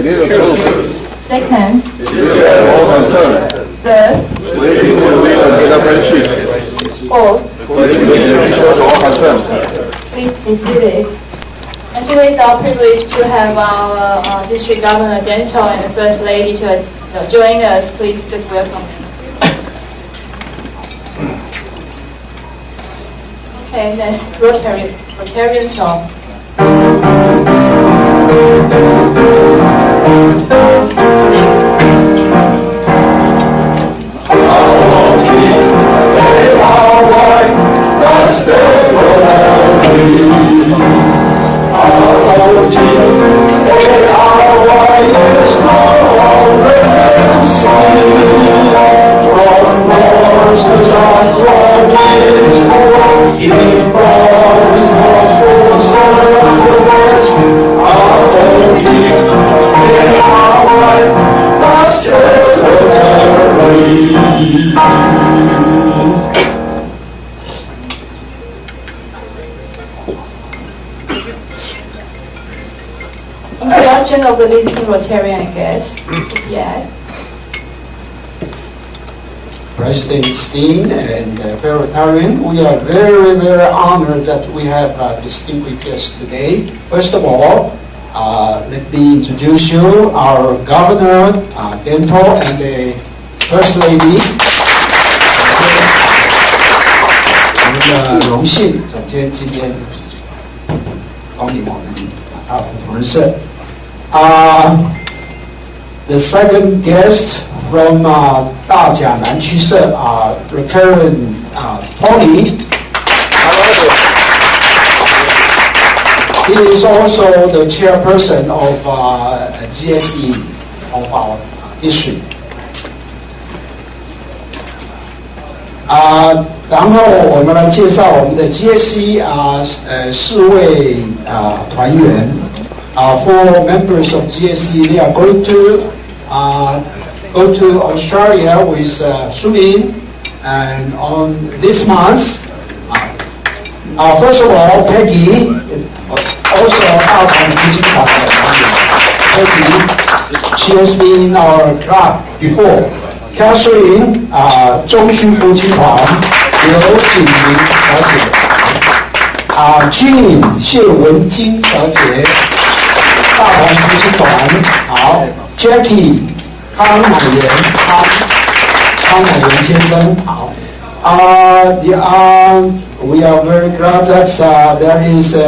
little children. Second. All concerned. Third. Together friendships. Fourth. All concerned. Please be seated. And today it's our privilege to have our District Governor Dental and the First Lady to join us. Please just welcome them. Okay, next Rotarian song. Introduction of the visiting Rotarian guests. Yeah. President Steen and fellow Rotarian, we are very, very honored that we have distinguished guests today. First of all, let me introduce you our Governor Dental and the First Lady. 我们的荣幸总监今天光临我们普仁社。The second guest from 大甲南区社Rotarian Tony. He is also the chairperson of GSE of our district. 然后我们来介绍我们的 GSE 4位团员。4 members of GSE, they are going to go to Australia with Sumin, and on this month, first of all, Peggy, also out from Fujitsu. Peggy, she has been in our club before. Catherine, 中区夫妻团刘景云小姐。Jean 谢文金小姐。大同夫妻团好 ，Jackie 康乃元先生好。We are very glad that there is a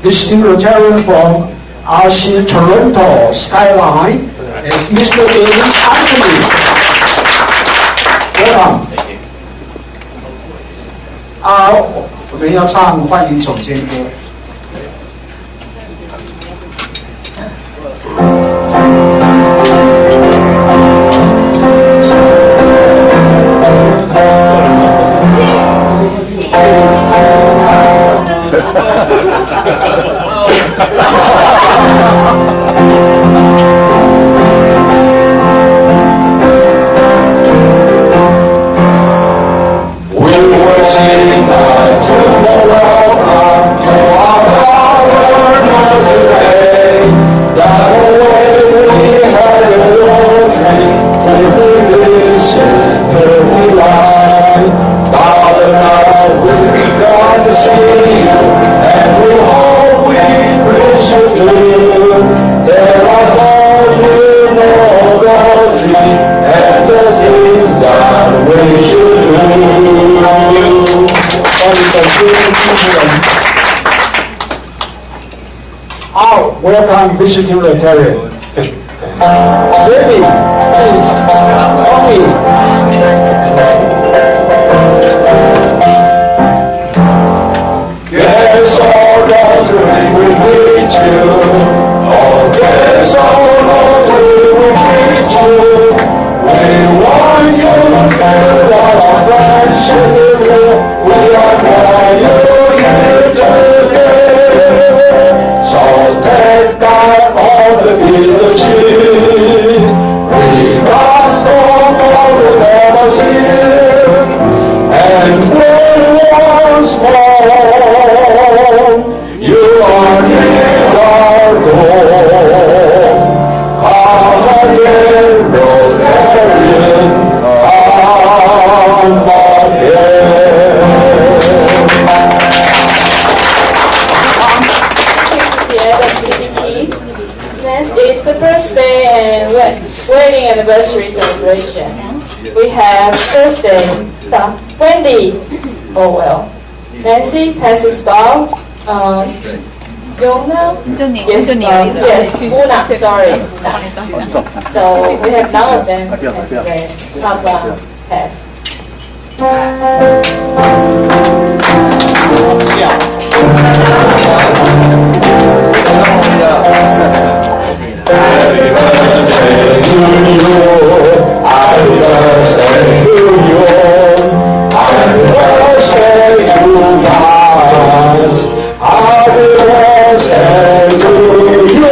visiting Rotarian from RC Toronto Skyline. It's Mr. David Anthony. Welcome. 我们要唱欢迎总监歌。Welcome, visiting Rotarian. Baby, please, Tommy. Yes, our Rotary will meet you. Oh, yes, our Rotary will meet you. We want you to feel our friendship. We are glad you're here today. So take back all the guillotine. We must go more than a sin. And when once more you are in our wedding anniversary celebration. We have Thursday, Wendy, oh well, Nancy passes Bob, Yona, yes, Una, sorry, Una. So we have none of them today. Papa pass. Happy birthday to you. Happy birthday to you. Happy birthday to us. Happy birthday to you.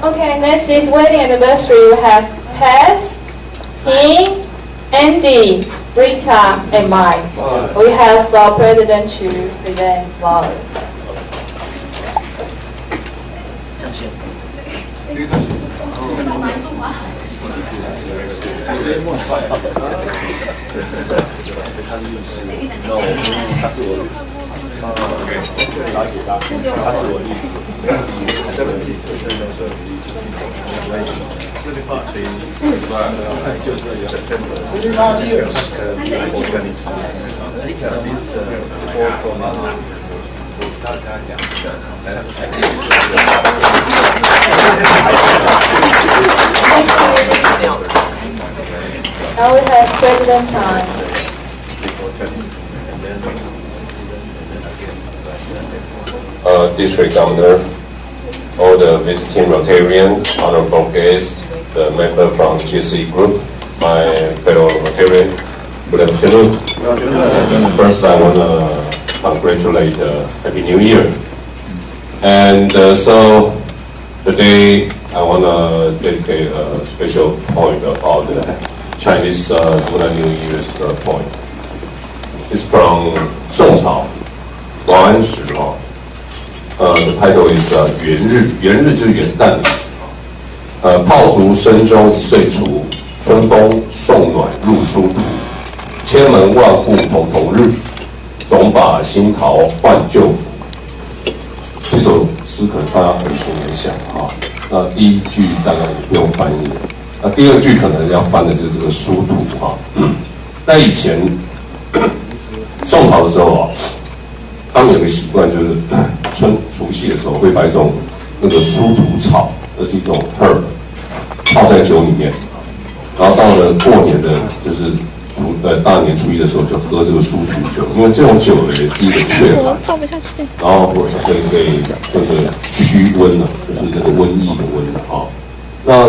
Okay, next is wedding anniversary. We have Tess, Hing, Andy, Rita, and Mike. We have our president to present flowers. Now we have President time. District Governor, all the visiting Rotarian, honorable guests, the member from GSE Group, my fellow Rotarian, good afternoon. First, I want to congratulate Happy New Year. And so today, I want to dedicate a special point about the Chinese Lunar New Year's point. It's from 宋朝，王安石哈。The title is 元日，元日就是元旦的意思。炮竹声中一岁除，春风送暖入殊途。千门万户曈曈日，总把新桃换旧符。这首诗可能大家耳熟能详啊。那第一句当然也不用翻译了。那第二句可能要翻的就是这个殊途哈。在以前宋朝的时候啊。他们有个习惯，就是除夕的时候会把一种那个殊途草，这是一种 herb， 泡在酒里面，然后到了过年的，就是大年初一的时候就喝这个殊途酒，因为这种酒呢，第一个确寒，然后可以这个驱瘟啊，就是这个瘟疫的瘟啊。那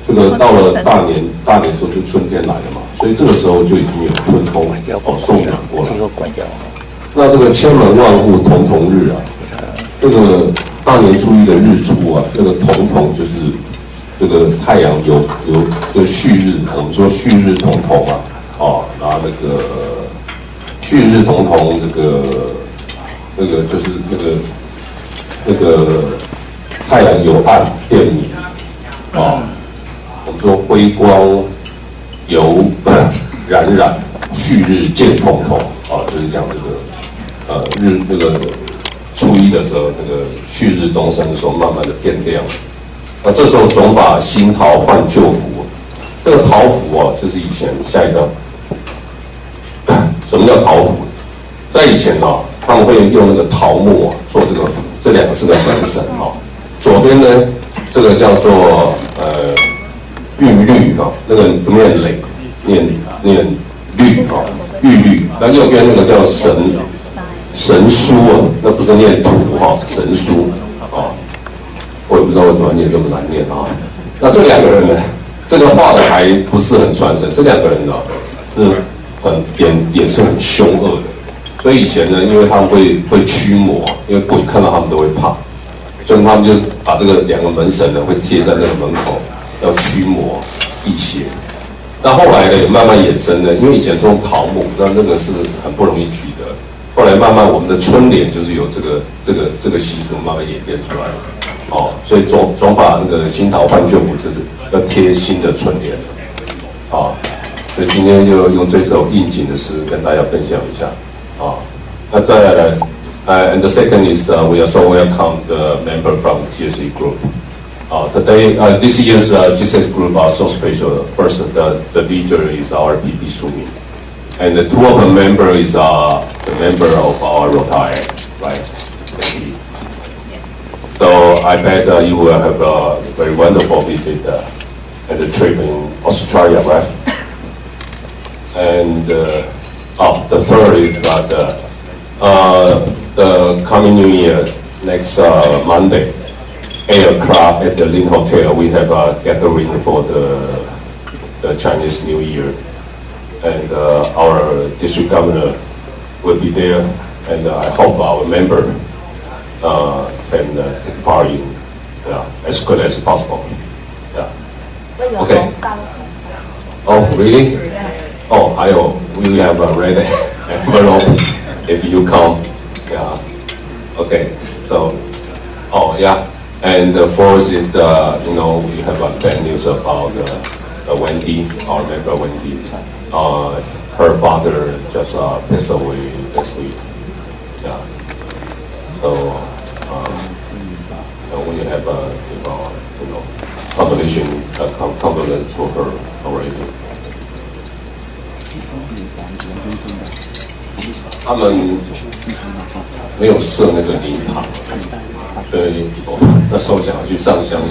这个到了大年的时候就春天来了嘛，所以这个时候就已经有春风送暖过来。那这个千门万户曈曈日啊，这个大年初一的日出啊，这个曈曈就是这个太阳有这个旭日，我们说旭日曈曈啊，然后那个旭日曈曈，那个就是那个太阳有暗变明啊，我们说辉光由冉冉，旭日渐曈曈啊，就是讲这个。这个初一的时候，那个旭日东升的时候，慢慢的变亮。那这时候总把新桃换旧符。这个桃符啊，就是以前下一张。什么叫桃符？在以前啊，他们会用那个桃木做这个符，这两个是个门神啊。左边呢，这个叫做玉律啊，那个不念垒，念律啊，玉律。那右边那个叫神书啊，那不是念土哈，神书啊，我也不知道为什么要念这么难念啊。那这两个人呢，这个画的还不是很传神，这两个人呢是也是很凶恶的，所以以前呢，因为他们会驱魔，因为鬼看到他们都会怕，所以他们就把这个两个门神呢会贴在那个门口，要驱魔辟邪。那后来呢，也慢慢衍生呢，因为以前是用桃木，那个是很不容易取得。后来慢慢我们的春联就是有这个习俗慢慢演变出来的。哦，所以总把那个新桃换旧符，就是要贴新的春联，啊，所以今天就用这首应景的诗跟大家分享一下，啊，那再来，and the second is we also welcome the member from GSE group. Today, this year's GSE group are so special. First, the leader is our PP Sumi, and the two of the member is the member of our Rotai, right? So I bet you will have a very wonderful visit and a trip in Australia, right? And the third is that the coming New Year, next Monday, 8 o'clock at the Lin Hotel, we have a gathering for the Chinese New Year. And our district governor will be there, and I hope our member can take part in as good as possible. Yeah. Okay. Oh, really? Oh, we will have a red envelope if you come. Yeah. Okay. So, oh yeah. And the fourth is, we have a bad news about Wendy, our member Wendy. Her father just passed away this week. Yeah. So we have condolence for her already. 他们没有设那个灵堂，所以那时候想要去上香，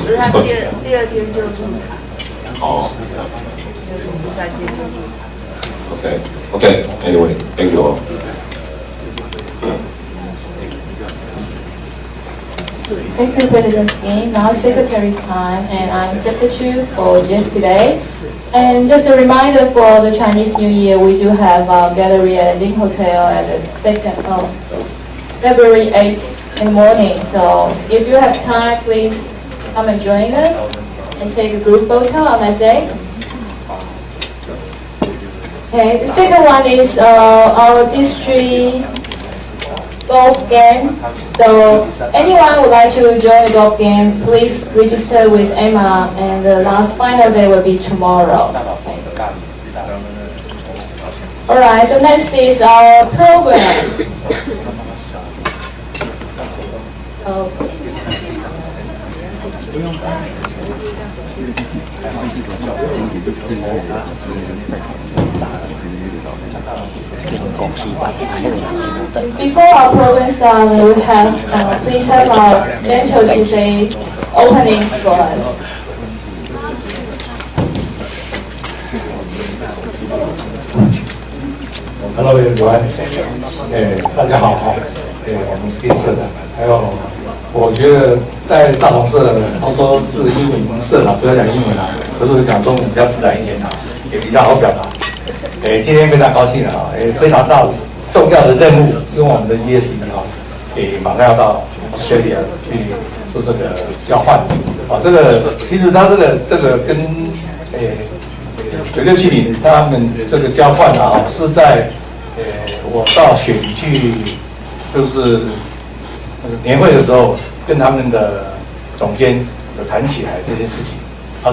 第二天就是哦，第三天就是。Okay. Anyway, thank you all. Thank you, President Skin. Now Secretary's time, and I'm substitute for just today. And just a reminder for the Chinese New Year, we do have our gallery at the Lin Hotel at the February 8th in the morning. So if you have time, please come and join us and take a group photo on that day. Okay, the second one is our district golf game. So anyone would like to join the golf game, please register with Emma, and the last final day will be tomorrow. Okay. Alright, so next is our program. Before our program starts, we have please have our mentor to say opening for us. Hello everyone，大家好哈，我们是店社长，还有我觉得在大同社常说是英文社啦，不要讲英文啦，可是我讲中文比较自然一点啦，也比较好表达。今天非常高兴啊，非常大重要的任务，因为我们的 GSE 啊，马上要到 Australia 去做这个交换。这个其实它这个跟9670他们这个交换啊，是在我到雪梨去，就是年会的时候，跟他们的总监有谈起来这件事情，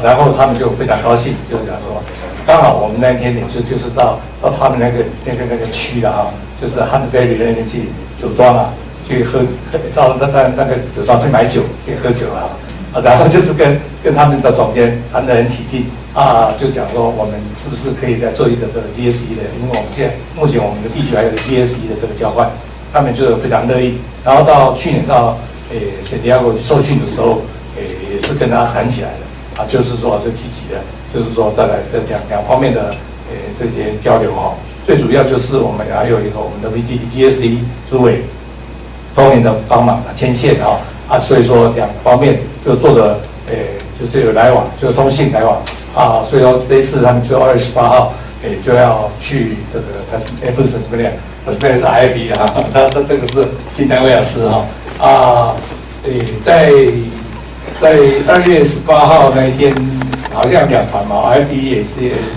然后他们就非常高兴，就是讲说，刚好我们那天也就是到他们那个区的啊，就是汉德贝里那边去酒庄啊，去喝到那个酒庄去买酒去喝酒啊，然后就是跟他们的总监谈得很起劲啊，就讲说我们是不是可以再做一个这个 GSE 的，因为我们现在目前我们的地区还有个 GSE 的这个交换，他们就非常乐意。然后到去年到圣地亚哥去受训的时候，也是跟他谈起来的啊，就是说就积极的，就是说再来这两方面的这些交流哈。最主要就是我们还有一个我们的 GSE 主委多年的帮忙牵线啊，所以说两方面就做的就有来往，就通信来往啊，所以说这一次他们就2月18号就要去这个不是什么的，这边是 IB 啊，他这个是新南威尔士在2月18号那一天，好像两团嘛 ，IB 也是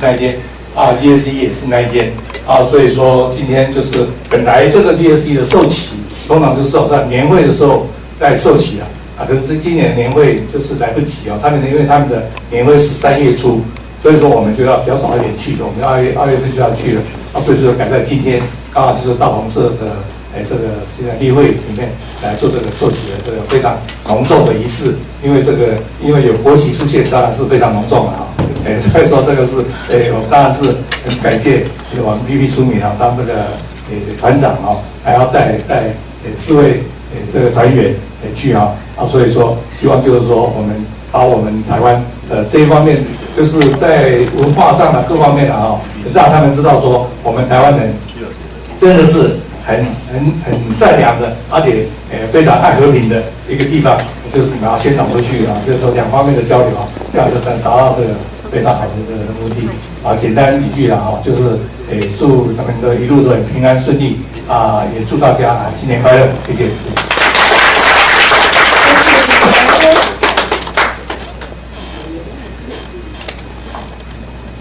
那一天啊 ，GSE 也是那一天啊，所以说今天就是本来这个 GSE 的授旗，通常就是在年会的时候在授旗啊可是今年年会就是来不及哦，因为他们的年会是3月初，所以说我们就要比较早一点去，我们2月份就要去了，所以说改在今天，刚好就是大同社的这个现在例会里面来做这个受洗的这个非常隆重的仪式，因为有国旗出现，当然是非常隆重的所以说这个是我当然是很感谢我们 PP 苏敏当这个团长还要带4位这个团员去所以说希望就是说我们把我们台湾这一方面，就是在文化上的各方面让他们知道说我们台湾人真的是很善良的，而且非常爱和平的一个地方，就是把它宣传出去就是说2方面的交流这样就能达到这个非常好的这个目的简单几句就是祝咱们的一路都很平安顺利也祝大家新年快乐，谢谢。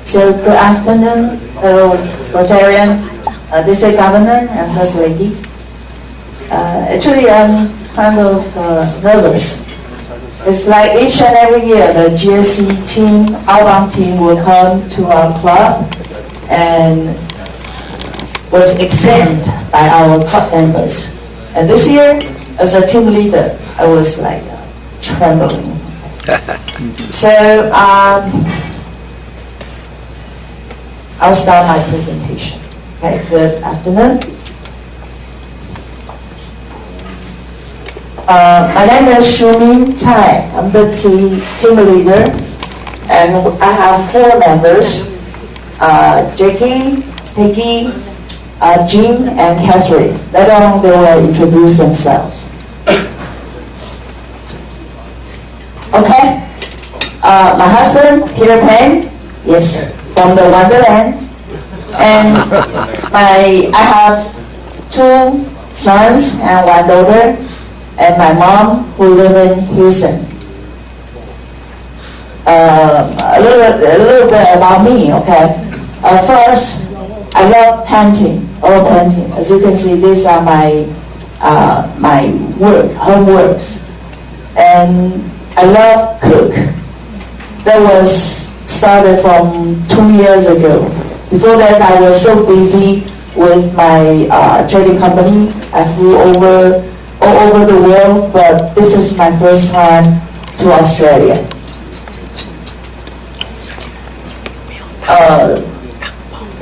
So good afternoon, fellow Rotarian, District Governor and First Lady. Actually, I'm kind of nervous. It's like each and every year the GSC team, outbound team will come to our club and was exempt by our club members. And this year, as a team leader, I was like trembling. So I'll start my presentation. Okay, good afternoon. My name is Shuming Tsai. I'm the team leader, and I have 4 members: Jackie, Peggy, Jim, and Catherine. Later on, they will introduce themselves. Okay. My husband, Peter Pan, yes, from the Wonderland, and I have 2 sons and 1 daughter, and my mom who live in Houston. A little bit about me, okay. First, I love painting, oil painting. As you can see, these are my homeworks, and I love cook. That was started from 2 years ago. Before that, I was so busy with my trading company. I flew all over the world, but this is my first time to Australia.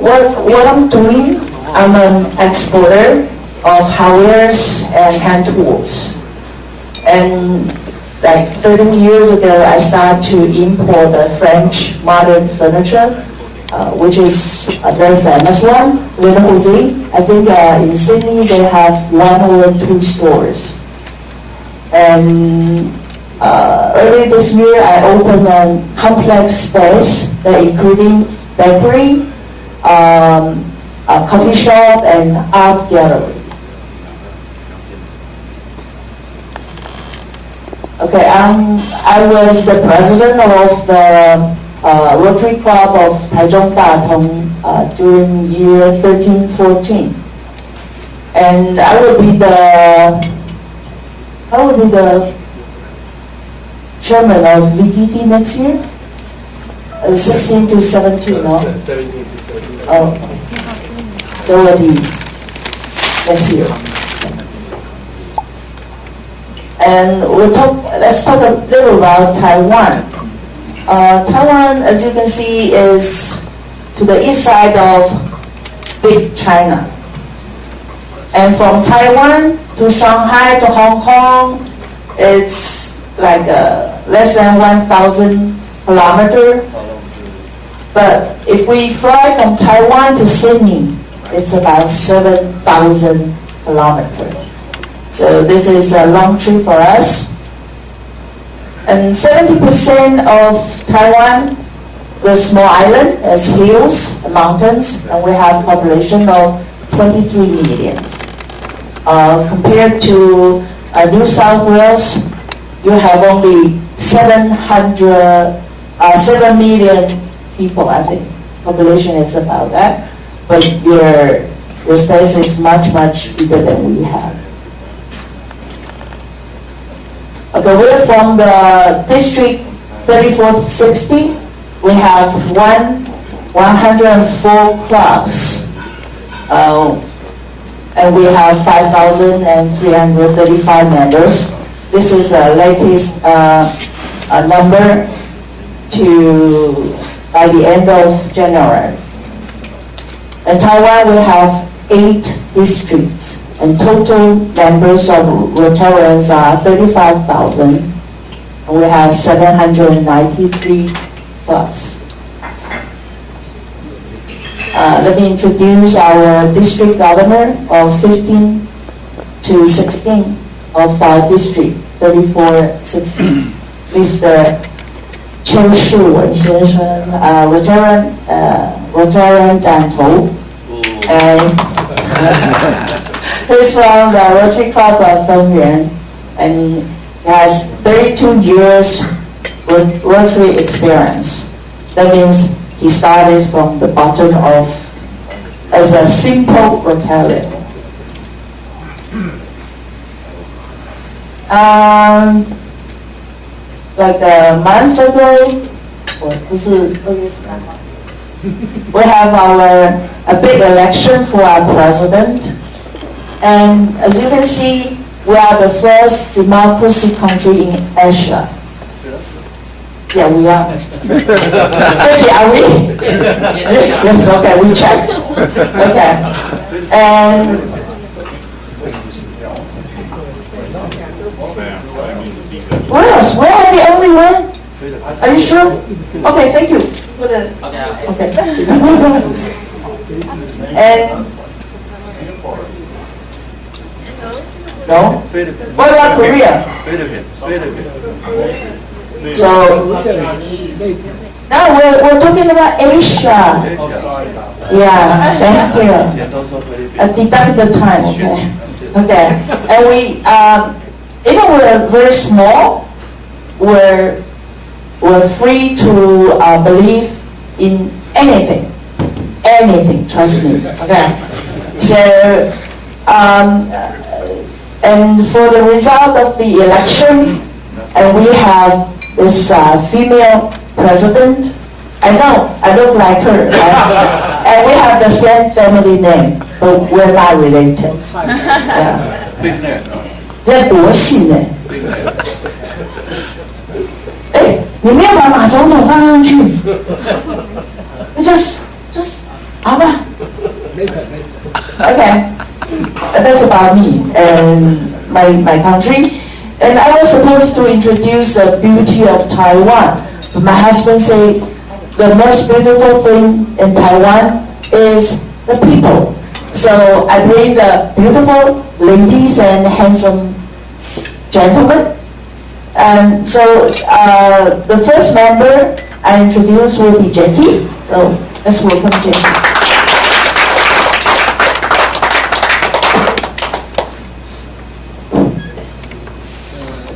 What I'm doing, I'm an exporter of hardwares and hand tools. And like 13 years ago, I started to import the French modern furniture, which is a very famous one, Le Rosé. I think in Sydney they have 1 or 2 stores. And early this year, I opened a complex space that including bakery, a coffee shop, and art gallery. Okay, I was the president of the Rotary Club of Taichung Datong during year 13-14, and I will be the chairman of VTT next year, 16 to 17, no? 17 to 17. Oh, that will be next year. And let's talk a little about Taiwan. Taiwan, as you can see, is to the east side of Big China. And from Taiwan to Shanghai to Hong Kong, it's like less than 1,000 kilometers. But if we fly from Taiwan to Sydney, it's about 7,000 kilometers. So this is a long trip for us. And 70% of Taiwan, the small island, has hills and mountains, and we have a population of 23 million. Compared to New South Wales, you have only 7 million people, I think. Population is about that, but your space is much, much bigger than we have. Okay, we're from the district 3460. We have 104 clubs. And we have 5,335 members. This is the latest number by the end of January. In Taiwan, we have 8 districts, and total members of Rotarians are 35,000, and we have 793 clubs. Let me introduce our district governor of 15 to 16 of our district 3460, Mr. 邱树文先生, Rotarian 党头, and he's from the Rotary Club of Fengyuan, and he has 32 years Rotary experience. That means he started from the bottom as a simple Rotarian. Like a month ago, we have a big election for our president. And as you can see, we are the first democracy country in Asia. Yeah, we are. Turkey, are we? Yes, okay, we checked. Okay. And what else? We are the only one? Are you sure? Okay, thank you. Okay. And no? What about Korea? So now we're talking about Asia. Yeah, thank you. Deduct the time, okay? Okay, and we even we're very small, we're free to believe in anything, trust me. Okay, so and for the result of the election, and we have this female president. I know, I look like her, right? And we have the same family name, but we're not related. Yeah. 这多细呢！哎，你没有把马总统放上去，just 好吧。Okay, that's about me and my country. And I was supposed to introduce the beauty of Taiwan, but my husband said the most beautiful thing in Taiwan is the people. So I bring the beautiful ladies and handsome gentlemen. And so the first member I introduce will be Jackie. So let's welcome Jackie.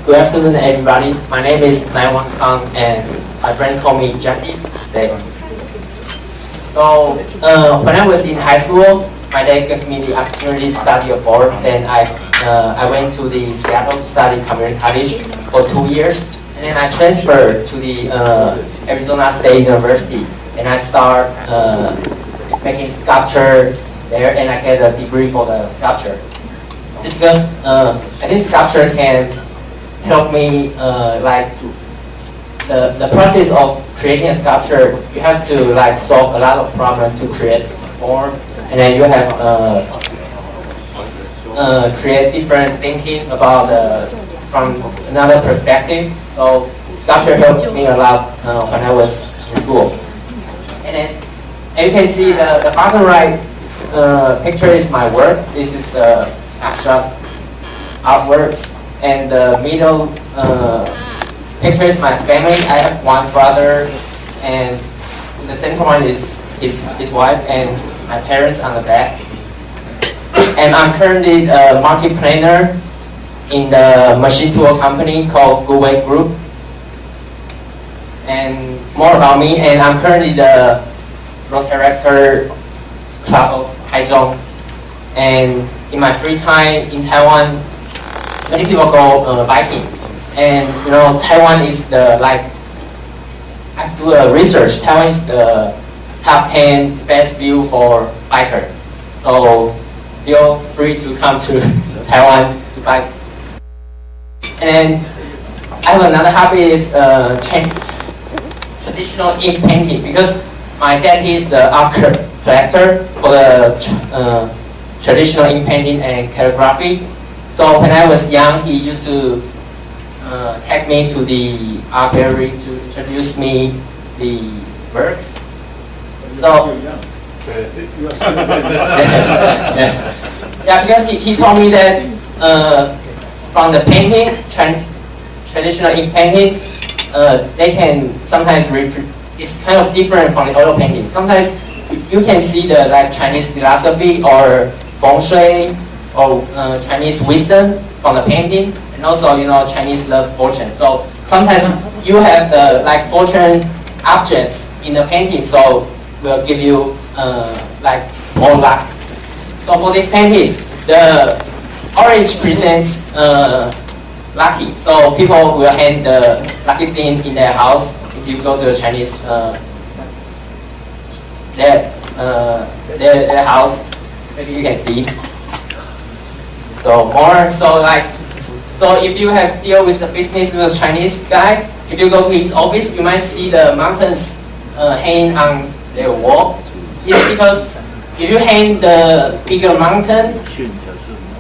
Good afternoon, everybody. My name is Naiwan Kang, and my friend called me Jackie. So when I was in high school, my dad gave me the opportunity to study abroad. Then I went to the Seattle to study community college for 2 years, and then I transferred to the Arizona State University, and I start making sculpture there, and I get a degree for the sculpture. It's because I think sculpture can help me like the process of creating a sculpture. You have to like solve a lot of problems to create a form, and then you have create different thinking about from another perspective. So sculpture helped me a lot when I was in school. And then you can see the bottom right picture is my work. This is the abstract artworks. And the middle picture is my family. I have one brother, and the center one is his wife, and my parents on the back. And I'm currently a multi-planner in the machine tool company called Google Group. And more about me, and I'm currently the road director club of Taichung. And in my free time in Taiwan, many people go biking. And Taiwan is the after do a research, Taiwan is the top 10 best view for biker. So feel free to come to Taiwan to bike. And I have another hobby is traditional ink painting, because my dad is the art collector for the traditional ink painting and calligraphy. So when I was young, he used to take me to the art gallery to introduce me the works. So yes, yeah, because he told me that from the painting, traditional ink painting, they can sometimes it's kind of different from the oil painting. Sometimes you can see the Chinese philosophy or feng shui or Chinese wisdom from the painting, and also Chinese love fortune. So sometimes you have the fortune objects in the painting, so will give you more luck. So for this painting, the orange presents lucky. So people will hang the lucky thing in their house. If you go to a Chinese their house, maybe you can see. So more so if you have deal with the business with a Chinese guy, if you go to his office, you might see the mountains hanging on their wall. It's because if you hang the bigger mountain,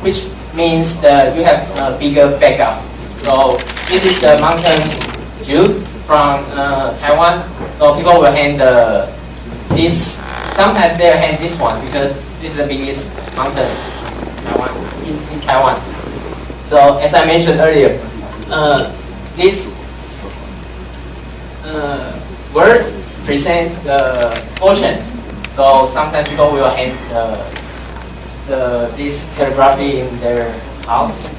which means that you have a bigger backup. So this is the mountain view from Taiwan. So people will hang this. Sometimes they'll hang this one because this is the biggest mountain in Taiwan. So as I mentioned earlier, this words present the fortune. So sometimes people will hang this calligraphy in their house.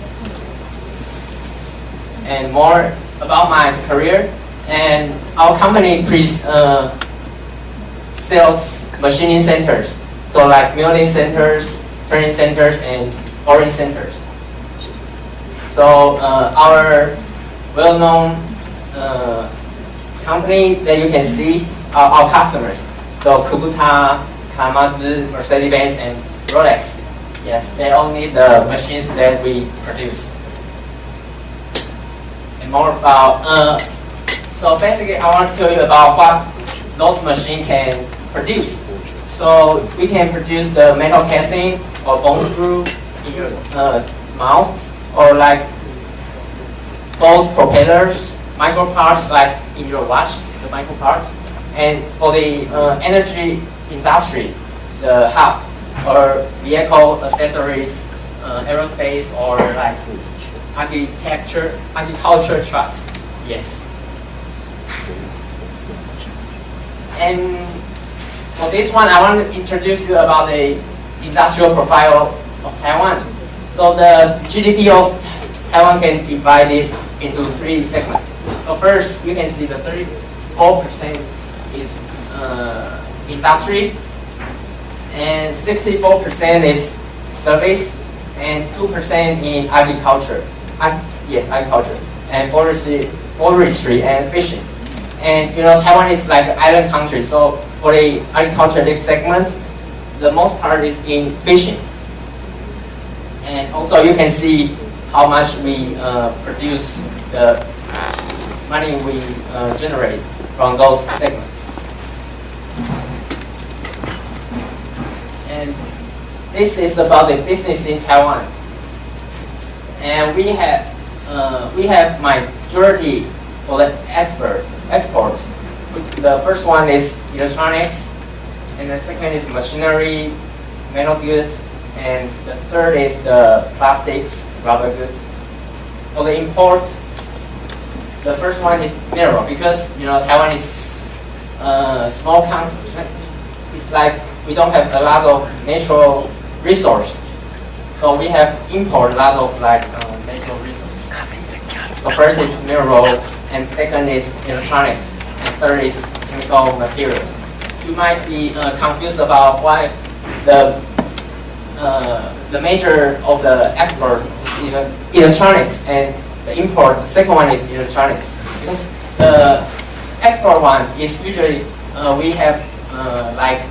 And more about my career, and our company sells machining centers. So milling centers, turning centers, and boring centers. So our well-known company that you can see are our customers. So Kubota, Komatsu, Mercedes-Benz, and Rolex. Yes, they all need the machines that we produce. And more about, so basically I want to tell you about what those machines can produce. So we can produce the metal casing or bone screw in your mouth, or both propellers, micro parts in your watch, the micro parts. And for the energy industry, the hub or vehicle accessories, aerospace, or agriculture trucks. Yes. And for this one, I want to introduce you about the industrial profile of Taiwan. So the GDP of Taiwan can be divided into 3 segments. So first, you can see the 34% is industry, and 64% is service, and 2% in agriculture. Yes, agriculture, and forestry and fishing. And Taiwan is like an island country, so for the agriculture segments, the most part is in fishing. And also you can see how much we produce, the money we generate from those segments. And this is about the business in Taiwan. And we have majority for the exports. The first one is electronics, and the second is machinery, metal goods, and the third is the plastics, rubber goods. For the import, the first one is mineral, because Taiwan is a small country. It's like we don't have a lot of natural resource, so we have import a lot of natural resources. So first is mineral, and second is electronics, and third is chemical materials. You might be confused about why the major of the export is electronics, and the import. The second one is electronics. Because the export one is usually we have like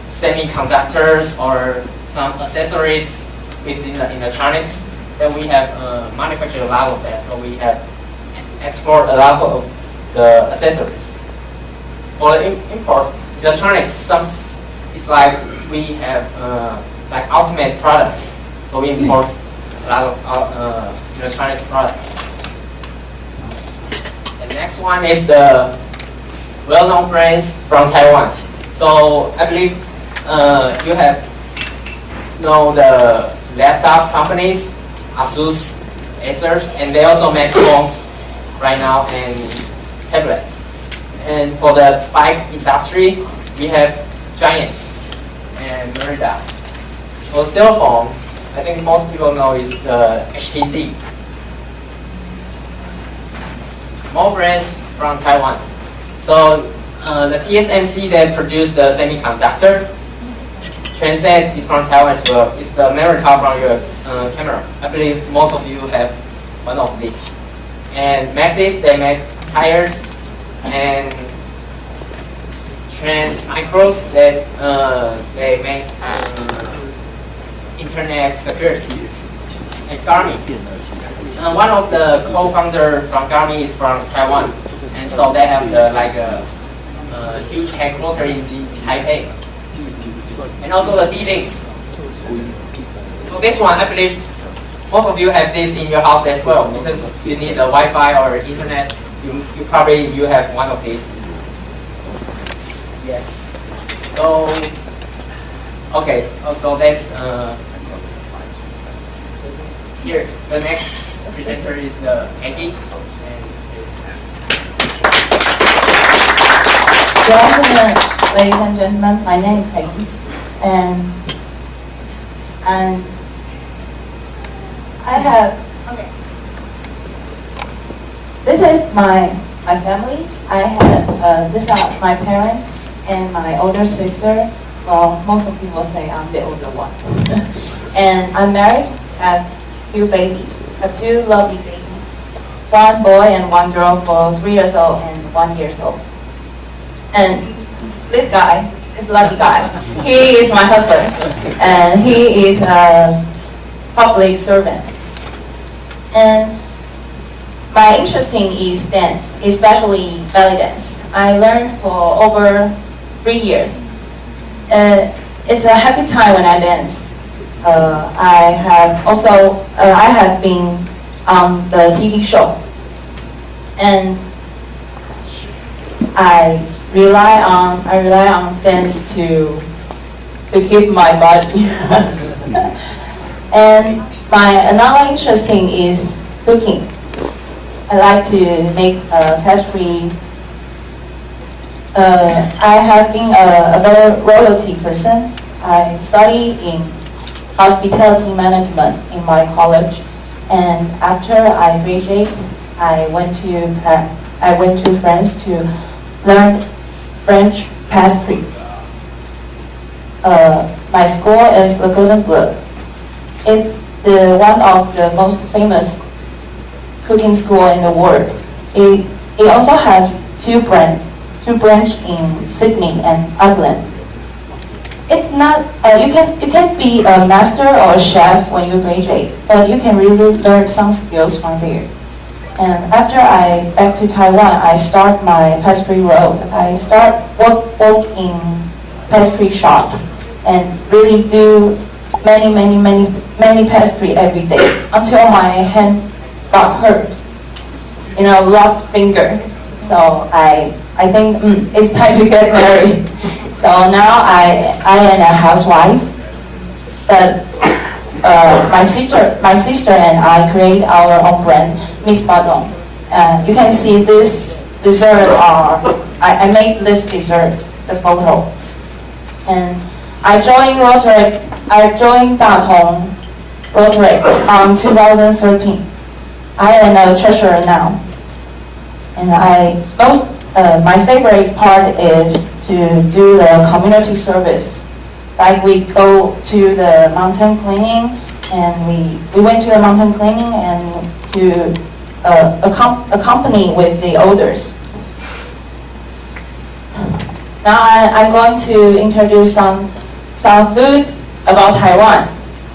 semiconductors or some accessories within the electronics. Then we have manufactured a lot of that, so we have export a lot of the accessories. For the import electronics, it's like we have like ultimate products, so we import a lot of electronics products. The next one is the well-known brands from Taiwan. So I believe you have know the laptop companies, Asus, Acer, and they also make phones right now and tablets. And for the bike industry, we have Giant and Merida. For cell phone, I think most people know is the HTC. More brands from Taiwan. So the TSMC that produced the semiconductor, Transcend is from Taiwan as well. It's the memory card from your camera. I believe most of you have one of these. And Maxis, they make tires, and Trend Micros that they make internet security. And Garmin. One of the co-founder from Garmin is from Taiwan, and so they have like a huge headquarters in Taipei. And also the D-Links. So this one, I believe most of you have this in your house as well, because you need a Wi-Fi or internet. You probably have one of these. Yes. So okay. Also, that's here. The next presenter is the Eddie. Good afternoon, ladies and gentlemen. My name is Peggy, and I have, okay. This is my family. I have, these are my parents and my older sister. Well, most of people say I'm the older one. And I'm married, have 2 babies, have 2 lovely babies. 1 boy and 1 girl for 3 years old and 1 year old. And this guy is a lucky guy. He is my husband, and he is a public servant. And my interesting is dance, especially belly dance. I learned for over 3 years. It's a happy time when I dance. I have been on the TV show, and I rely on dance to keep my body. And my another interesting is cooking. I like to make pastry. I have been a very royalty person. I study in hospitality management in my college, and after I graduated, I went to France to learn French pastry. My school is the Golden Globe. It's one of the most famous cooking school in the world. It also has 2 branches in Sydney and Auckland. It's not you can be a master or a chef when you graduate, but you can really learn some skills from there. And after I back to Taiwan, I start my pastry road. I start work in pastry shop and really do many pastry every day until my hands got hurt. Locked finger. So I think it's time to get married. So now I am a housewife, but my sister and I create our own brand, Miss Badong. You can see this dessert. I made this dessert, the photo, and I joined Rotary. I joined Datong Rotary on 2013. I am a treasurer now, and my favorite part is to do the community service. Like we go to the mountain cleaning, and we went to the mountain cleaning and to accompany with the odors. Now I'm going to introduce some food about Taiwan.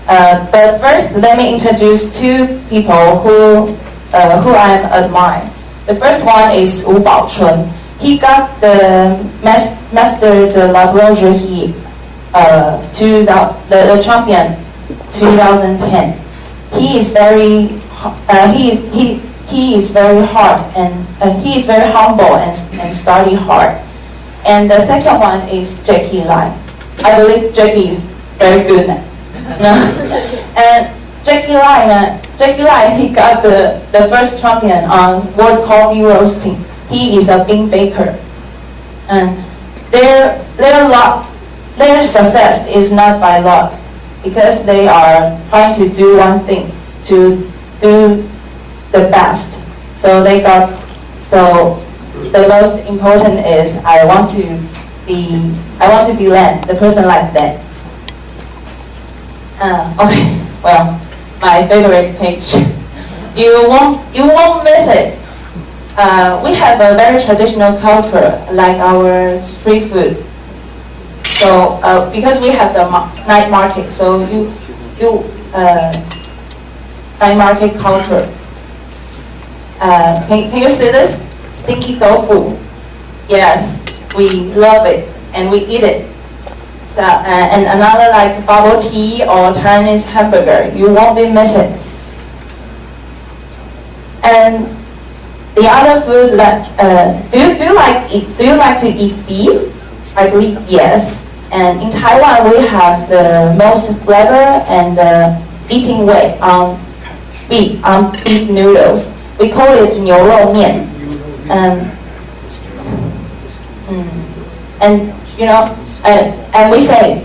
But first, let me introduce two people who I admire. The first one is Wu Baochun. He got the Master de la Boulangerie, the champion, 2010. He is very he is very hard and he is very humble and study hard. And the second one is Jackie Lai. I believe Jackie is very good now. And Jackie Lai, he got the first champion on World Coffee Roasting. He is a bean baker. And their success is not by luck, because they are trying to do one thing, to do the best. So the most important is I want to be Len, the person like that. Okay, well, my favorite page. You won't miss it. We have a very traditional culture, like our street food. So because we have the night market, so night market culture. Can you see this? Stinky tofu. Yes, we love it and we eat it. So, and another like bubble tea or Chinese hamburger, you won't be missing. And the other food, do you like to eat beef? I believe yes. And in Taiwan, we have the most flavor and eating way on beef noodles. We call it 牛肉面. And you know, and we say,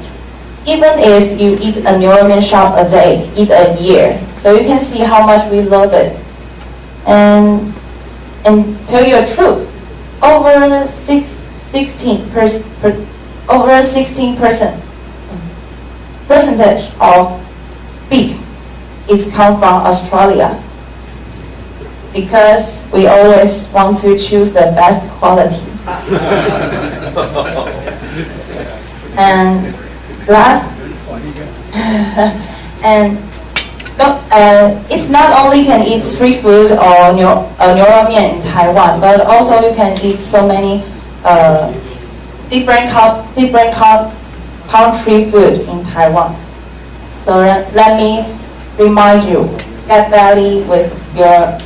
even if you eat a 牛肉面 shop a day, eat a year. So you can see how much we love it. And tell you the truth, over 16% percentage of beef is come from Australia, because we always want to choose the best quality. And last, and it's not only can eat street food or 牛肉面 in Taiwan, but also you can eat so many different country food in Taiwan. So let me remind you, get ready with your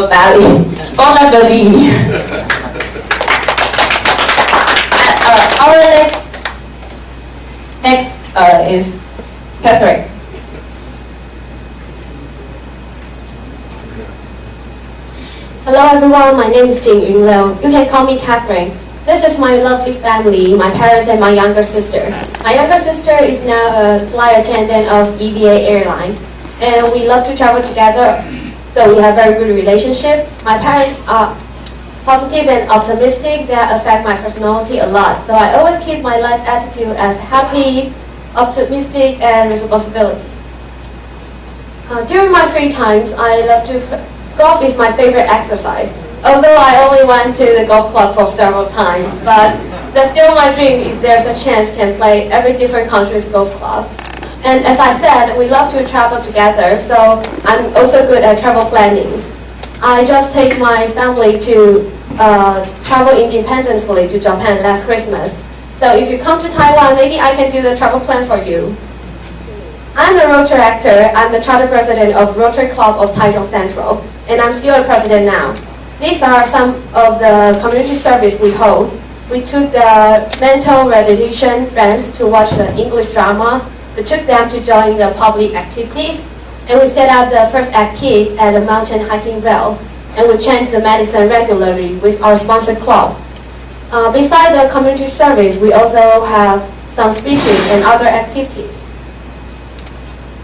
belly. Bon appetit. Our next is Catherine. Hello everyone, my name is Jing Yun Liu. You can call me Catherine. This is my lovely family, my parents and my younger sister. My younger sister is now a flight attendant of EVA airline, and we love to travel together, so we have a very good relationship. My parents are positive and optimistic that affect my personality a lot, so I always keep my life attitude as happy, optimistic, and responsibility. During my free times, I love to golf is my favorite exercise. Although I only went to the golf club for several times, but that's still my dream if there's a chance can play every different country's golf club. And as I said, we love to travel together, so I'm also good at travel planning. I just take my family to travel independently to Japan last Christmas. So if you come to Taiwan, maybe I can do the travel plan for you. I'm a Rotary actor. I'm the charter president of Rotary Club of Taichung Central, and I'm still a president now. These are some of the community service we hold. We took the mental retardation friends to watch the English drama. We took them to join the public activities, and we set up the first aid kit at the mountain hiking rail, and we change the medicine regularly with our sponsored club. Besides the community service, we also have some speeches and other activities.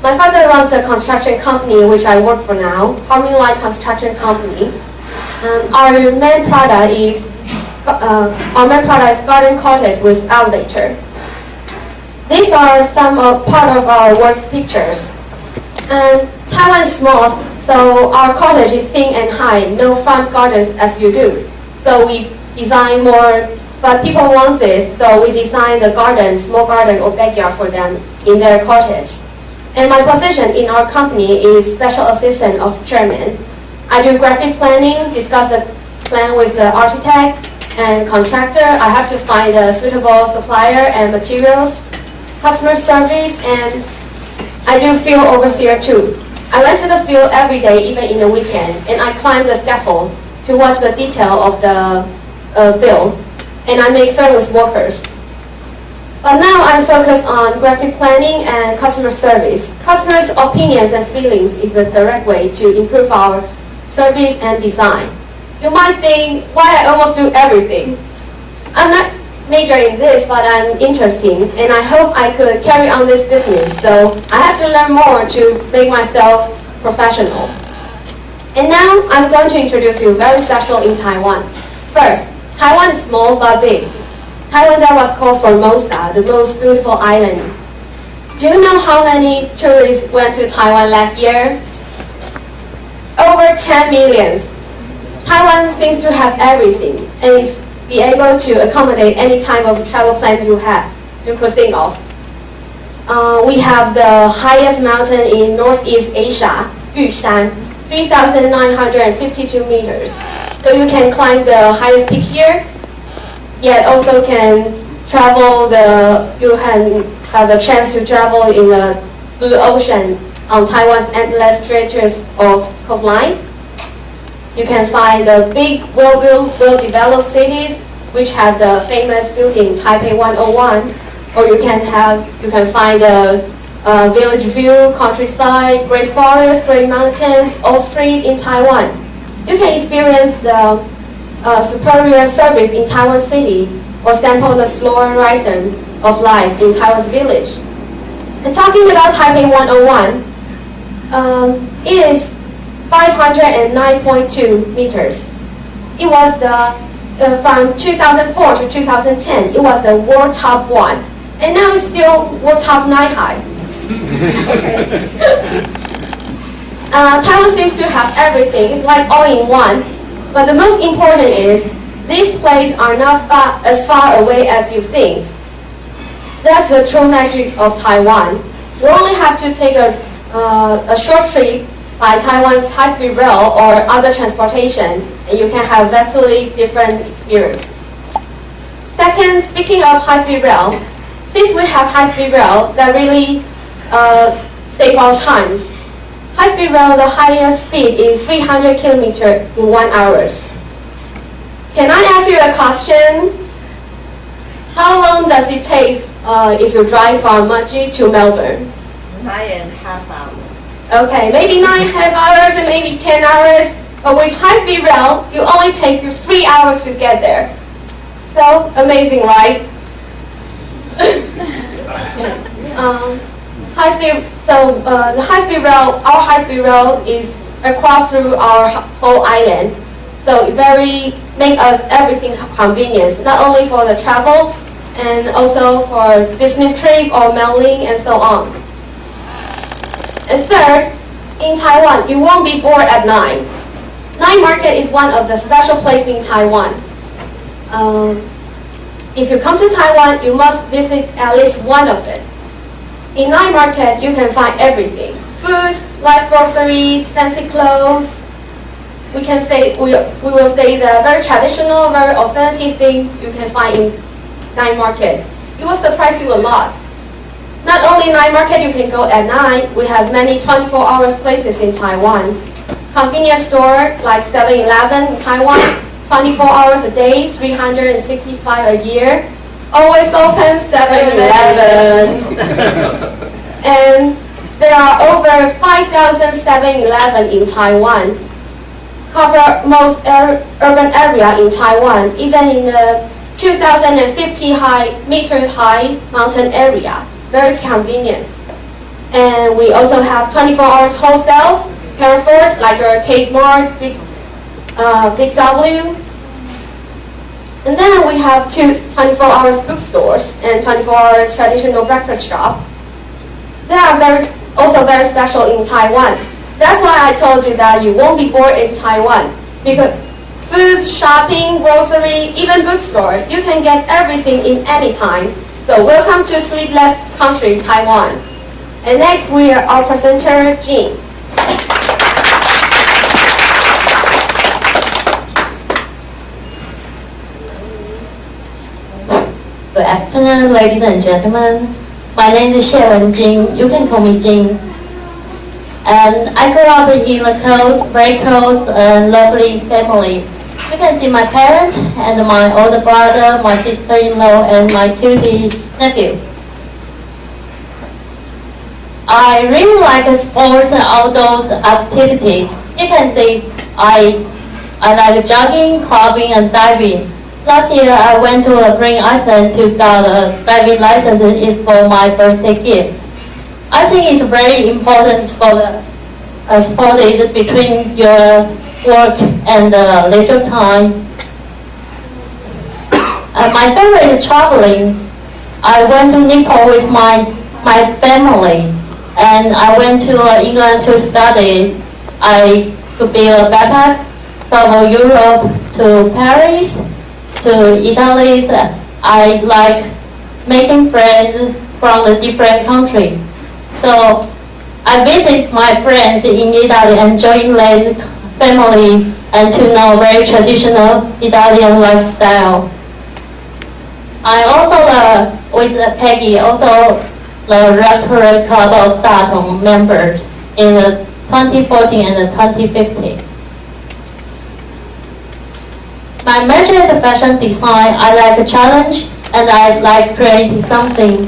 My father runs a construction company which I work for now, Harmony Light Construction Company. Our main product is garden cottage with outlater. These are some part of our works pictures. And Taiwan is small, So our cottage is thin and high, no front gardens as you do. So we design more, but people want it, so we design the garden, small garden or backyard for them in their cottage. And my position in our company is special assistant of chairman. I do graphic planning, discuss the plan with the architect and contractor. I have to find a suitable supplier and materials, customer service, and I do field overseer too. I went to the field every day, even in the weekend, and I climb the scaffold to watch the detail of the field, and I make friends with workers. But now I'm focused on graphic planning and customer service. Customers' opinions and feelings is a direct way to improve our service and design. You might think, why I almost do everything? I'm not majoring in this, but I'm interested, and I hope I could carry on this business. So I have to learn more to make myself professional. And now I'm going to introduce you very special in Taiwan. First, Taiwan is small but big. Taiwan that was called Formosa, the most beautiful island. Do you know how many tourists went to Taiwan last year? Over 10 million. Taiwan seems to have everything and is be able to accommodate any type of travel plan you could think of. We have the highest mountain in Northeast Asia, Yushan, 3,952 meters. So you can climb the highest peak here, yet also can travel you can have a chance to travel in the blue ocean on Taiwan's endless stretches of coastline. You can find the big, well-developed cities which have the famous building Taipei 101, or you can find the village view, countryside, great forests, great mountains, all street in Taiwan. You can experience the superior service in Taiwan City, or sample the slower rhythm of life in Taiwan's village. And talking about Taipei 101, it is 509.2 meters. It was from 2004 to 2010, it was the world top 1. And now it's still world top 9 high. Taiwan seems to have everything. It's like all in one. But the most important is, these places are not as far away as you think. That's the true magic of Taiwan. You only have to take a short trip by Taiwan's high-speed rail or other transportation, and you can have vastly different experiences. Second, speaking of high-speed rail, since we have high-speed rail, that really save our times. High-speed rail, the highest speed is 300 kilometers in 1 hour. Can I ask you a question? How long does it take if you drive from Mudgee to Melbourne? 9.5 hours. Okay, maybe 9.5 hours and maybe 10 hours, but with high-speed rail, you only take you 3 hours to get there. So amazing, right? The high-speed rail, our high-speed rail is across through our whole island. So it make us everything convenience, not only for the travel, and also for business trip or mailing and so on. And third, in Taiwan, you won't be bored at night. Night market is one of the special places in Taiwan. If you come to Taiwan, you must visit at least one of it. In night market, you can find everything: foods, light groceries, fancy clothes. We will say the very traditional, very authentic thing you can find in night market. It will surprise you a lot. Not only night market, you can go at night. We have many 24 hours places in Taiwan. Convenience store like 7-Eleven in Taiwan, 24 hours a day, 365 a year. Always open 7-Eleven. And there are over 5,000 7-Eleven in Taiwan. Cover most urban area in Taiwan, even in the 2,050 meter high mountain area. Very convenient. And we also have 24 hours wholesales, Carrefour, like your Kate Mart, Big W. And then we have 24 hours bookstores and 24 hours traditional breakfast shop. They are also very special in Taiwan. That's why I told you that you won't be bored in Taiwan. Because food, shopping, grocery, even bookstore, you can get everything in any time. So welcome to sleepless country, Taiwan. And next we are our presenter, Jean. Good afternoon, ladies and gentlemen. My name is Xie Wenjing. You can call me Jing. And I grew up in a very close and lovely family. You can see my parents and my older brother, my sister-in-law, and my cutie nephew. I really like sports and outdoors activity. You can see I like jogging, clubbing, and diving. Last year, I went to Green Island to get a diving license for my birthday gift. I think it's very important for the sport is between your work and leisure time. My favorite is traveling. I went to Nepal with my family, and I went to England to study. I could be a backpack from Europe to Paris, to Italy. I like making friends from the different countries. So I visit my friends in Italy and join their family and to know very traditional Italian lifestyle. I also, with Peggy, also the Rotary Club of Datum members in 2014 and 2015. My major is fashion design. I like a challenge and I like creating something.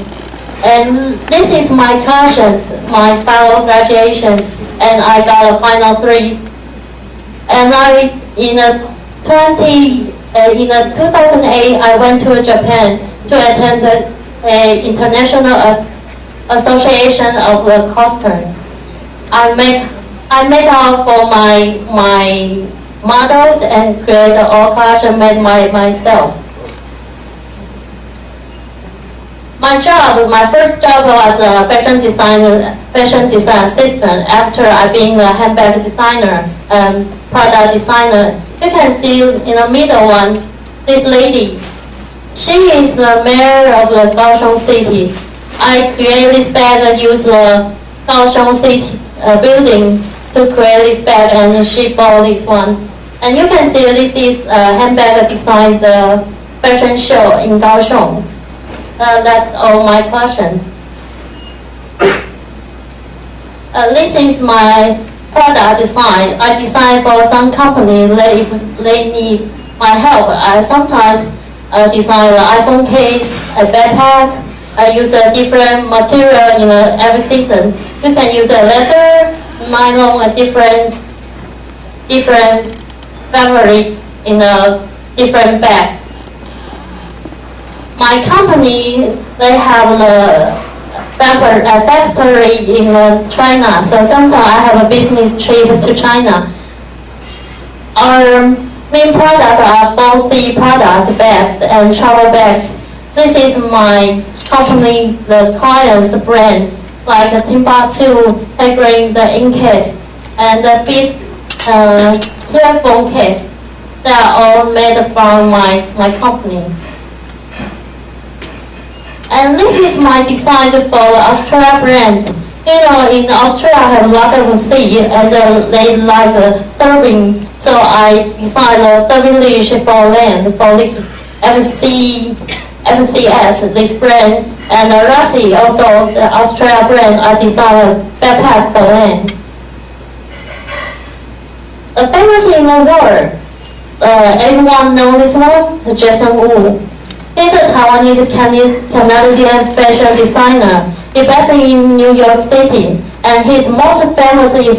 And this is my collections, my final graduations, and I got a final 3. And in 2008, I went to Japan to attend an international association of the costume. I make out for my models and create all collection made myself. My first job was a fashion design assistant after I being a handbag designer and product designer. You can see in the middle one, this lady. She is the mayor of the Kaohsiung city. I create this bag and use the Kaohsiung city building to create this bag, and she bought this one. And you can see this is a handbag design, the fashion show in Kaohsiung. That's all my collection. This is my product design. I design for some company. They need my help. I sometimes design an iPhone case, a backpack. I use a different material in every season. You can use a leather, nylon, a different fabric in different bags. My company, they have the factory in China, so sometimes I have a business trip to China. Our main products are 4C products, bags, and travel bags. This is my company, the client's brand, like Timbuktu, Evergreen, the ink case, and the Beats earphone case. They are all made from my company. And this is my design for the Australia brand. You know, in Australia I have a lot of sea, and they like turbine. So I designed a turbine leash for land for this FCS, this brand. And Rossi, also the Australia brand, I designed a backpack for land. Famous in the world, everyone knows this one, Jason Wu. He's a Taiwanese Canadian fashion designer. He's based in New York City, and his most famous is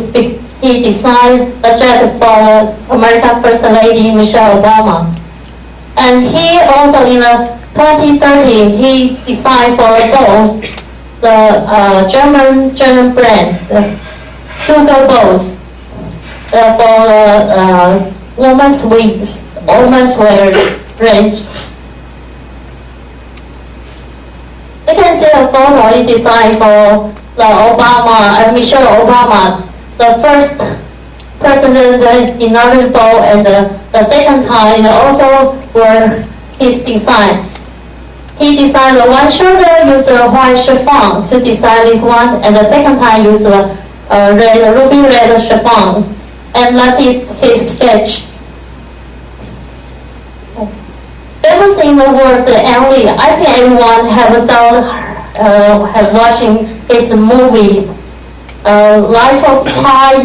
he designed a dress for American First Lady Michelle Obama. And he also in 2013 he designed for both the German brand, the Hugo Boss, for the women's wear range. You can see a photo he designed for the Obama and Michelle Obama. the first president inaugural and the second time also were his design. He designed the one shoulder used a white chiffon to design this one, and the second time used a ruby red chiffon, and that is his sketch. Famous in the world, Andy. I think everyone have watching his movie, Life of Pi,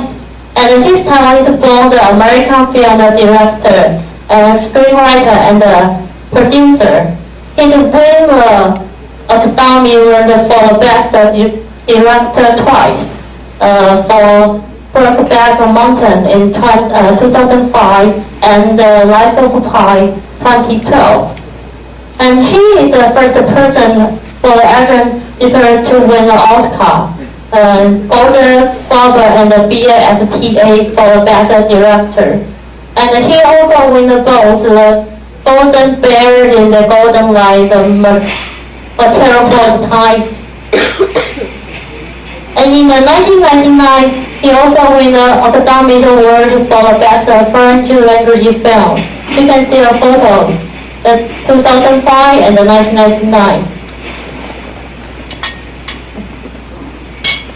and his Taiwanese-born American film director, screenwriter, and producer. He won the Academy Award for the Best Director twice for Brokeback Mountain in 2005 and Life of Pi 2012. And he is the first person for the Asian literature to win the Oscar, Golden Globe and the BAFTA for the Best Director. And he also won both the Golden Bear and the Golden Lion, the material for the time. And in 1999, he also won the Academy Award for the Best French Language Film. You can see a photo, the 2005 and the 1999.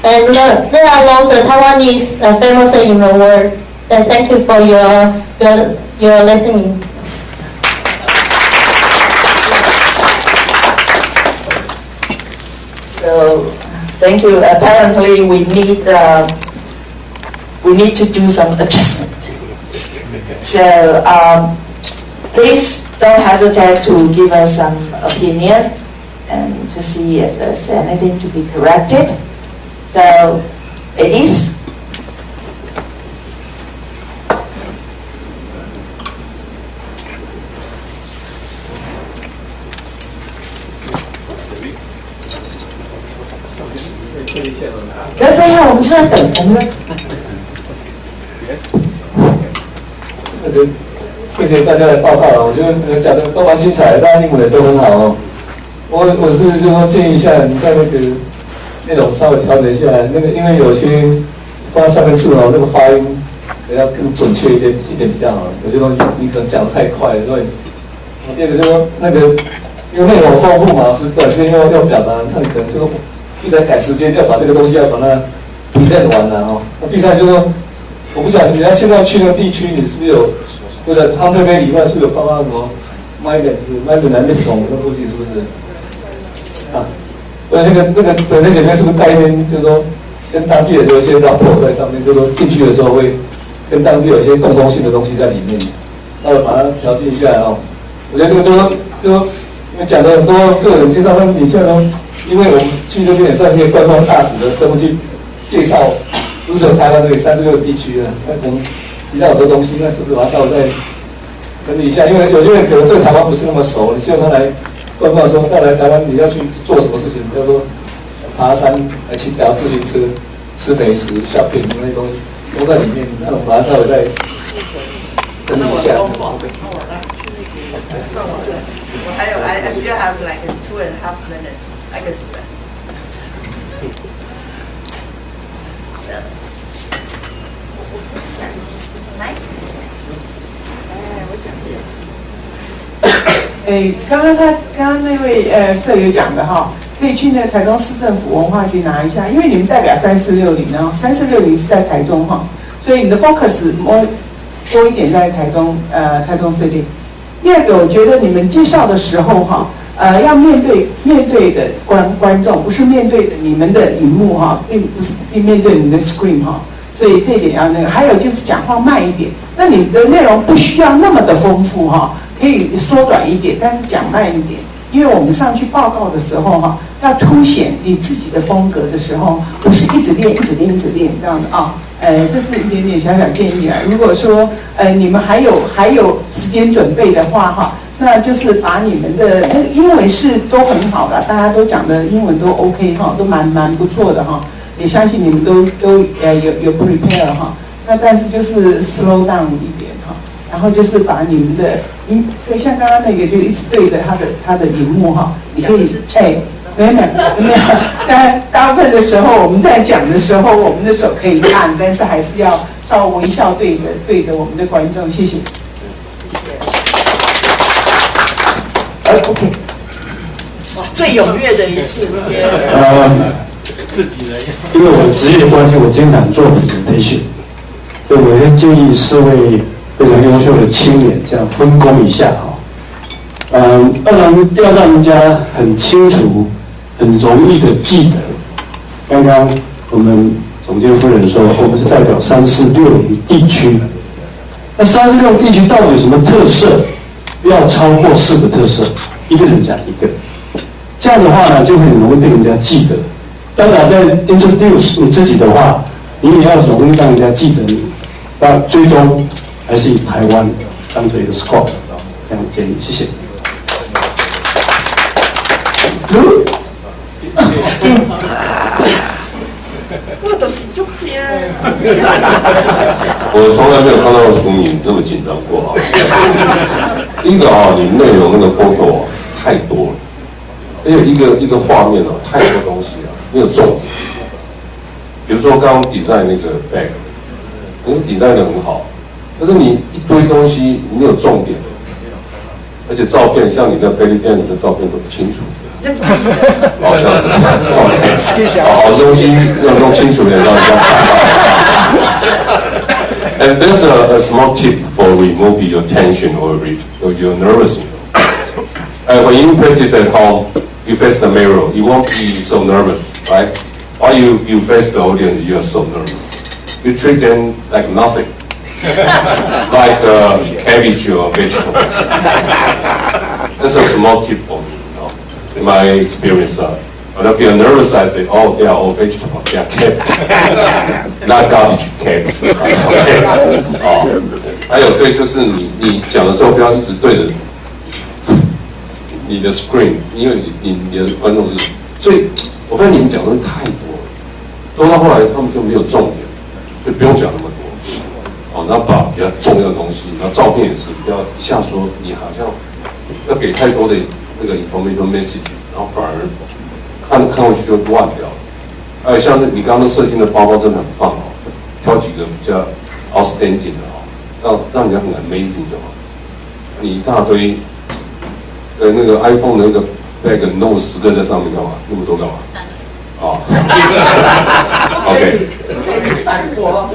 And there are lots of Taiwanese famous in the world. And thank you for your listening. So, thank you. Apparently, we need to do some adjustment. So, please don't hesitate to give us some opinion and to see if there's anything to be corrected. So, ladies.对呀，我们就在等，我们在。谢谢大家的报告了，我觉得讲的都蛮精彩的，大家英文也都很好哦。我是就说建议一下，你在那个内容稍微调整一下，那个因为有些放在上面字哦，那个发音要更准确一点比较好。有些东西你可能讲得太快了，所以第二个就是说那个因为内容丰富嘛，是短时间要表达，那你可能就说一直在改时间，要把这个东西要把它present完了哦。那第三就是说，我不晓得你要现在去那个地区，你是不是有？或者他那边以外是不是有包括什么麦点是麦子南面桶的东西是不是？啊，那个本身前面是不是带一点，就是说跟当地人有一些rapport在上面，就是说进去的时候会跟当地有一些共通性的东西在里面，稍微把它调节一下哦。我觉得这个就说因为讲的很多个人介绍，但是你现在都因为我们去这边也算是一个观光大使的身份去介绍，不是只有台湾这里36个地区的，那可能提到很多东西，那是不是把它稍微再整理一下？因为有些人可能对台湾不是那么熟，你希望他来观光的时候，他来台湾你要去做什么事情？比如说爬山、骑脚踏自行车、吃美食、shopping 那些东西都在里面，那我们把它稍微再整理一下。I still have like 2.5 minutes. I can do that. So, Mike. 刚刚那位舍友讲的哈，可以去那个台中市政府文化局拿一下，因为你们代表3460哦，3460是在台中哈，所以你的 focus 多一点在台中这里。第二个，我觉得你们介绍的时候哈，要面对的观众，不是面对的你们的荧幕哈，并面对你的 screen 哈，所以这一点要那个。还有就是讲话慢一点，那你的内容不需要那么的丰富哈，可以缩短一点，但是讲慢一点，因为我们上去报告的时候哈，要凸显你自己的风格的时候，不是一直练这样的啊。这是一点点小小建议啊。如果说你们还有时间准备的话哈，那就是把你们的那个英文是都很好的，大家都讲的英文都 OK 哈，都蛮不错的哈。也相信你们都有 prepare 哈。那但是就是 slow down 一点哈，然后就是把你们的对像刚刚那个就一直对着他的荧幕哈，你可以没有，大部分的时候我们在讲的时候，我们的手可以按，但是还是要稍微微笑对着我们的观众，谢谢。OK。哇，最踊跃的一次。自己人。因为我的职业关系，我经常做 presentation， 所以我会建议4位非常优秀的青年这样分工一下哈。要让人家很清楚、很容易的记得。刚刚我们总监夫人说，我们是代表346地区。那346地区到底有什么特色？不要超过4个特色，一个人讲一个。这样的话呢，就会很容易被人家记得。当然，在 introduce 你自己的话，你也要容易让人家记得你。那最终还是以台湾当做一个 scope， 这样建议，谢谢。我都是就惊。我从来没有看到淑敏这么紧张过啊！一个啊，你们内容那个 photo 啊太多了，而且一个画面啊太多东西了，没有重点。比如说刚刚design那个 bag， 那个design的很好，但是你一堆东西你没有重点，而且照片像你的 belly dance 的照片都不清楚。好，这样子，好东西要弄清楚点，让人家看到。And there's a small tip for removing your tension or your nervousness. When you practice at home, you face the mirror, you won't be so nervous, right? While you face the audience, you are so nervous. You treat them like nothing, like cabbage or vegetable. That's a small tip for me. In my experience, when I feel nervous, I say, "Oh, they are all vegetable. They are cabbage, not garbage cabbage." OK， 哦，还有对，就是你讲的时候不要一直对着你的 screen， 因为你的观众是，所以我发现你们讲的东西太多了，多到后来他们就没有重点，所以不用讲那么多。哦，然后把比较重要的东西，然后照片也是不要一下说你好像要给太多的。那个 information message， 然后反而看过去就乱掉了。还有像你刚刚设计的包包真的很棒哦，挑几个比较 outstanding 的哦，让人家很 amazing 就好。你一大堆那个 iPhone 的那个 bag 弄10个在上面干嘛？那么多干嘛？啊，OK。反驳。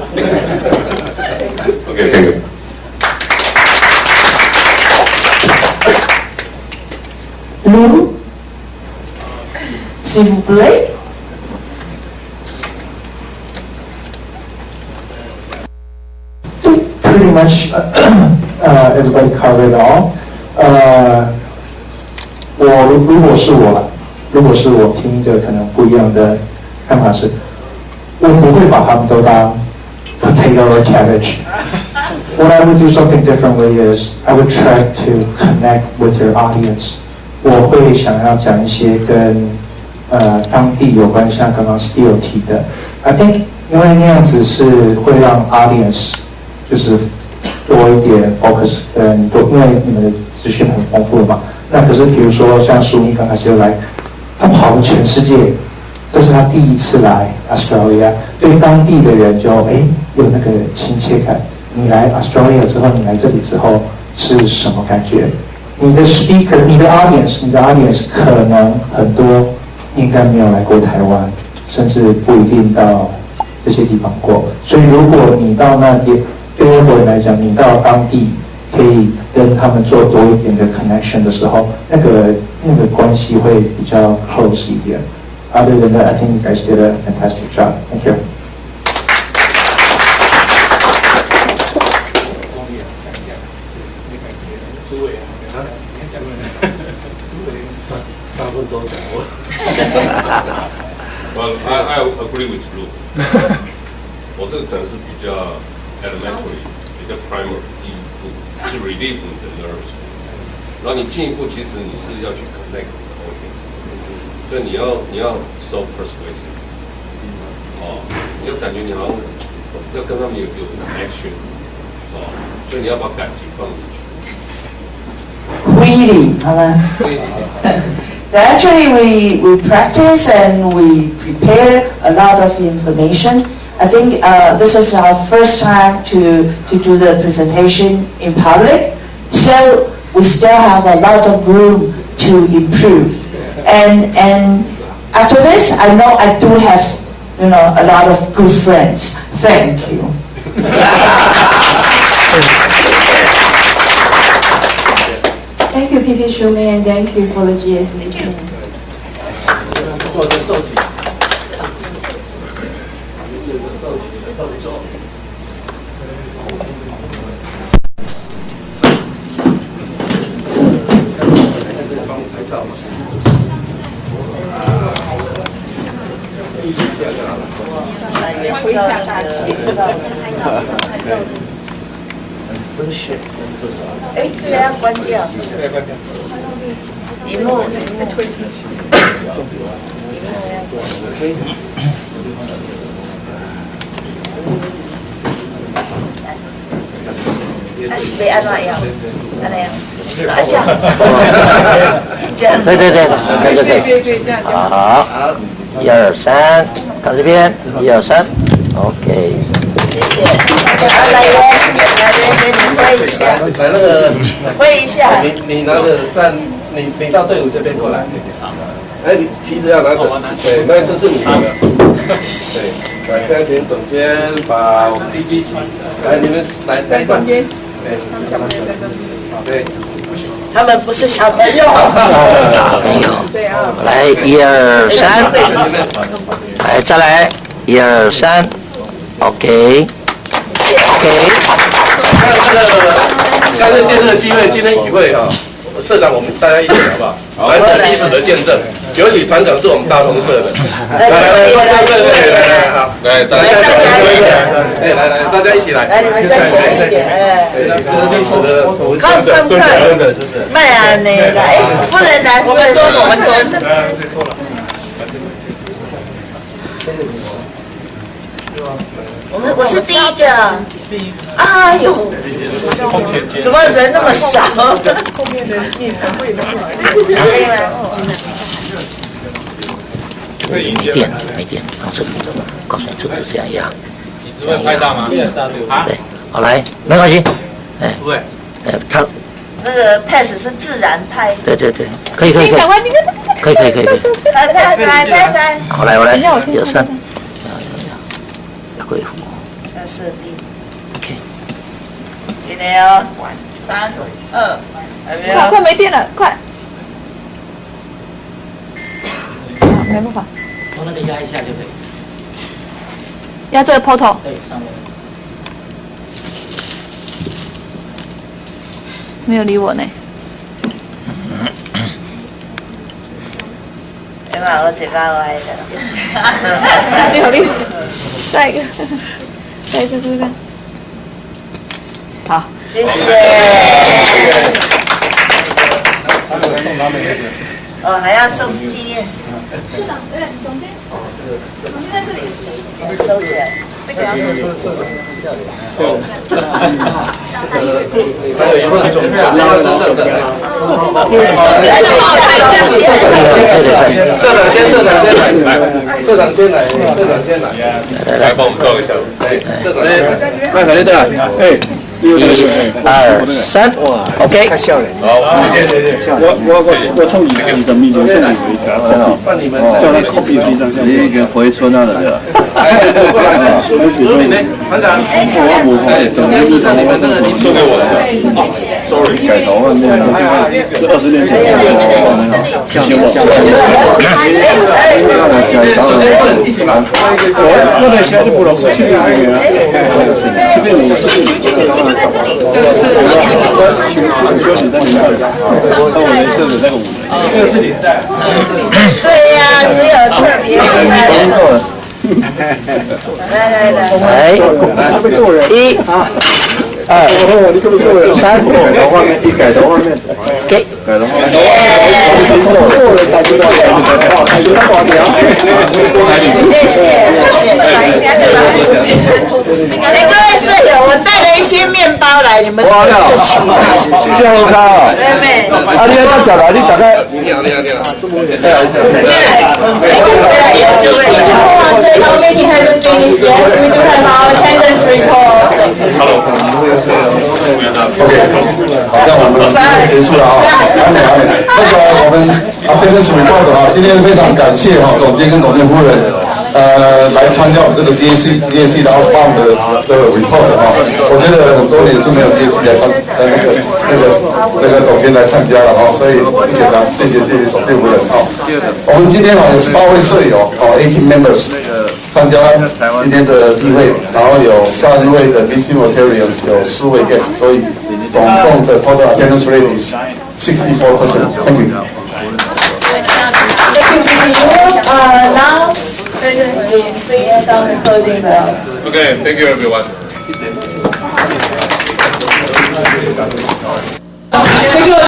OK， 可以。Lou, s'il vous plaît. Pretty much everybody covered it all. 如果是我听的可能不一样的看法是，我不会把他们都当 potato or cabbage. What I would do something differently is I would try to connect with your audience. 我会想要讲一些跟当地有关，像刚刚 Steele 提的 ，I think 因为那样子是会让 audience 就是多一点 focus，多，因为你们的资讯很丰富嘛。那可是比如说像淑妮刚开始就来，他跑了全世界，这是他第一次来 Australia， 对当地的人就有那个亲切感。你来 Australia 之后，你来这里之后是什么感觉？你的 speaker， 你的 audience 可能很多应该没有来过台湾，甚至不一定到这些地方过。所以如果你到那边，对外国人来讲，你到当地可以跟他们做多一点的 connection 的时候，那个关系会比较 close 一点。Other than that, I think you guys did a fantastic job. Thank you. Well, I agree with Lou. 我这个可能是比较 elementary， 比较 primary 第一步，是 relieve 你的 nerves。然后你进一步，其实你是要去 connect audience， 所以你要 so persuasive。哦，你就感觉你好像要跟他们有 connection， 哦，所以你要把感情放进去。Really， 好吗？ Actually, we practice and we prepare a lot of information. I think this is our first time to do the presentation in public, so we still have a lot of room to improve. And after this, I know I do have, a lot of good friends. Thank you. Thank you, PP Shumei, and thank you for the GSE team.挥一下大旗，哎，这个要关掉，荧幕被推进去，那是被安怎样？安尼啊？这样，这样。对，这样。好，1、2、3，看这边，1、2、3 ，OK。谢谢。来给你挥一下。来那个挥一下。你拿着站，你到队伍这边过来。哎，你旗子要拿着。对，那一次是你的。对，来，现在请总监把我们地基旗，来，你们来中间。对。他们不是小朋友。小朋友。来，1、2、3，来，再来，1、2、3。OK， 刚才借这个机会，今天与会哈，社长我们大家一起好不好？来做彼此的见证，尤其团长是我们大同社的，来，好，来大家一起来，来，大家一起来，来你们再前面一点，这是历史的看，真的，麦啊你来，夫人来，我们多。我是第一个。哎呦，怎么人那么少？后面的地方会的。没电，告诉你这个是这样压。椅子会拍到吗？对，好来，没关系。哎，不会。他那个 pass 是自然拍。对，可以。可以。拍。好来，我来，1、2、3。要恢复。要设定。OK。给你哦，3、2，还没有。快没电了，快。没办法。从那个压一下就可以。压这个 portal。对，上面。没有理我呢。哎妈，我嘴巴歪的。没有理我。再一个，再一次试试看。好，谢谢。哦，还要送纪念。市长，总监，总监在这里。收起来。这个要收起来。还有一份总监要身上的。社长先来，来帮我们照一下。哎，社长先，那肯定的，哎。1、2、3， OK。太笑脸。好，谢谢。我从以前的秘书现在有一个，叫他 copy 这张相片，一个回村那的。哎，走过来，苏敏呢？团长，总监是在你们那个，你送给我的。Sorry， 改头换面是20年前。谢谢我。总监一起忙。我那现在不能去那个，这边我。就在这里，休息在里面，到我们设的那个舞台，这个是领带，对呀，只有特别来，1、2、3，改头画面，改头画面，给，改头画面，各位舍友，我带了一些面包要来，你们自己。这样好啊。妹妹。啊，你要讲了，你大概。Our meeting hasn't finished yet. We do have our attendance report. OK， 好像我们结束了啊。我们 attendance report 啊，今天非常感谢哈总监跟总监夫人来参加我们这个 GAC 然后帮我们的report 哈。我觉得很多年是没有 GAC 来那个总监来参加了哈，所以不简单，谢谢总监夫人哈。我们今天有18位舍友18 members 参加今天的例会，然后有3位的 visiting Rotarians， 有4位 guests， 所以总共的 total attendance rate is 64%. Thank you. Thank you. Now, President Lee, please start the closing bell. Okay, thank you everyone.